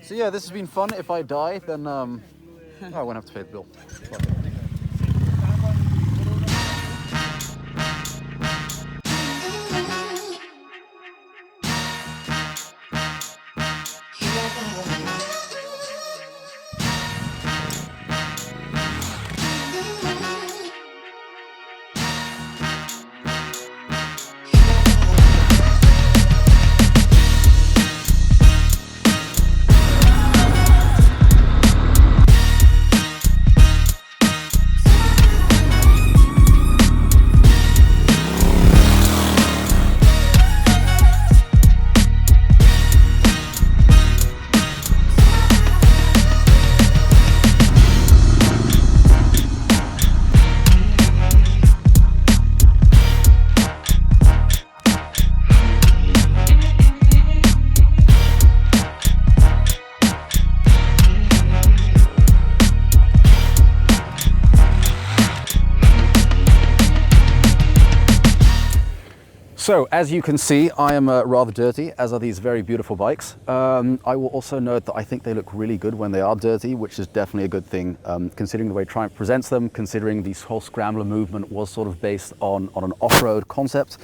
So yeah, this has been fun. If I die, then I won't have to pay the bill. So, as you can see, I am rather dirty, as are these very beautiful bikes. I will also note that I think they look really good when they are dirty, which is definitely a good thing, considering the way Triumph presents them, considering this whole Scrambler movement was sort of based on an off-road concept.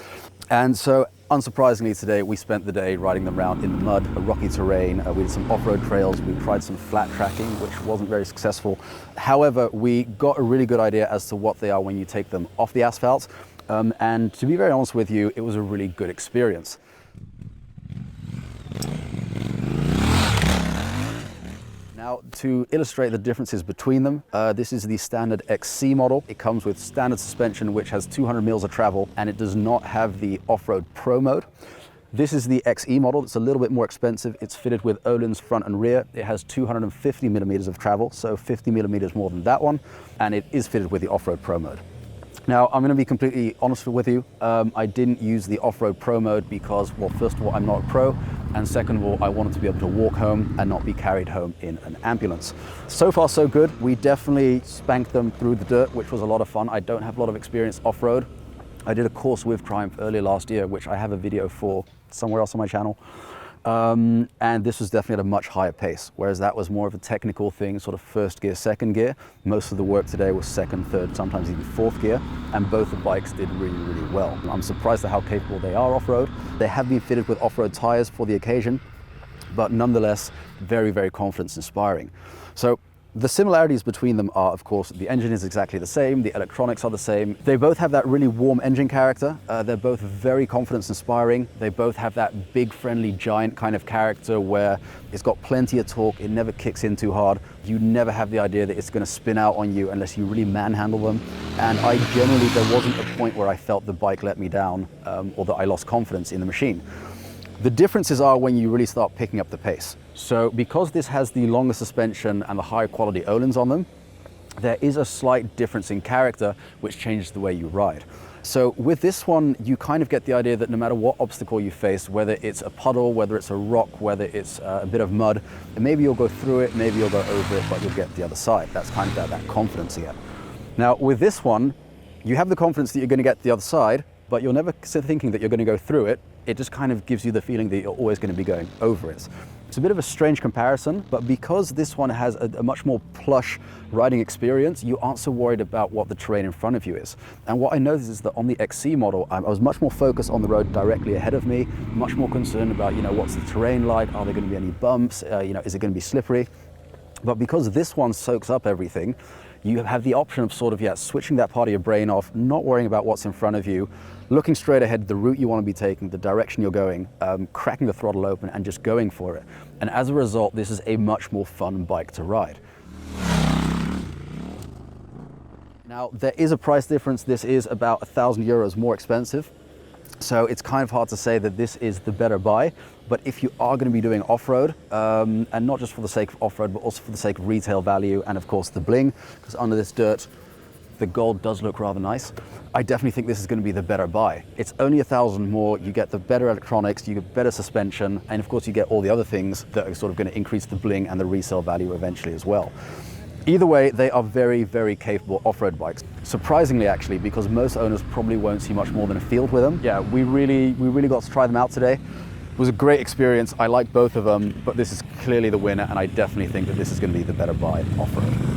And so, unsurprisingly today, we spent the day riding them around in the mud, a rocky terrain. We did some off-road trails, we tried some flat tracking, which wasn't very successful. However, we got a really good idea as to what they are when you take them off the asphalt. And to be very honest with you, it was a really good experience. Now, to illustrate the differences between them, this is the standard XC model. It comes with standard suspension, which has 200 mils of travel, and it does not have the Off-Road Pro mode. This is the XE model. It's a little bit more expensive. It's fitted with Öhlins front and rear. It has 250 millimeters of travel, so 50 millimeters more than that one, and it is fitted with the Off-Road Pro mode. Now, I'm going to be completely honest with you. I didn't use the Off-Road Pro mode because, well, first of all, I'm not a pro, and second of all, I wanted to be able to walk home and not be carried home in an ambulance. So far, so good. We definitely spanked them through the dirt, which was a lot of fun. I don't have a lot of experience off-road. I did a course with Triumph earlier last year, which I have a video for somewhere else on my channel. And this was definitely at a much higher pace, whereas that was more of a technical thing, sort of first gear, second gear. Most of the work today was second, third, sometimes even fourth gear, and both the bikes did really, really well. I'm surprised at how capable they are off-road. They have been fitted with off-road tires for the occasion, but nonetheless, very, very confidence inspiring. So the similarities between them are, of course, the engine is exactly the same, the electronics are the same. They both have that really warm engine character. They're both very confidence inspiring. They both have that big, friendly, giant kind of character where it's got plenty of torque, it never kicks in too hard. You never have the idea that it's going to spin out on you unless you really manhandle them. And there wasn't a point where I felt the bike let me down or that I lost confidence in the machine. The differences are when you really start picking up the pace. So because this has the longer suspension and the higher quality Öhlins on them, there is a slight difference in character which changes the way you ride. So with this one, you kind of get the idea that no matter what obstacle you face, whether it's a puddle, whether it's a rock, whether it's a bit of mud, maybe you'll go through it, maybe you'll go over it, but you'll get the other side. That's kind of that confidence again. Now with this one, you have the confidence that you're going to get the other side, but you're never thinking that you're going to go through it. It just kind of gives you the feeling that you're always going to be going over it. It's a bit of a strange comparison, but because this one has a much more plush riding experience, you aren't so worried about what the terrain in front of you is. And what I noticed is that on the XC model, I was much more focused on the road directly ahead of me, much more concerned about, what's the terrain like? Are there going to be any bumps? Is it going to be slippery? But because this one soaks up everything, you have the option of sort of, switching that part of your brain off, not worrying about what's in front of you, looking straight ahead, the route you want to be taking, the direction you're going, cracking the throttle open and just going for it. And as a result, this is a much more fun bike to ride. Now, there is a price difference. This is about €1,000 more expensive. So it's kind of hard to say that this is the better buy, but if you are going to be doing off-road, and not just for the sake of off-road, but also for the sake of retail value and of course the bling, because under this dirt, the gold does look rather nice. I definitely think this is going to be the better buy. It's only 1,000 more, you get the better electronics, you get better suspension, and of course you get all the other things that are sort of going to increase the bling and the resale value eventually as well. Either way, they are very, very capable off-road bikes. Surprisingly, actually, because most owners probably won't see much more than a field with them. Yeah, we really got to try them out today. was a great experience. I like both of them, but this is clearly the winner, and I definitely think that this is going to be the better buy off-road.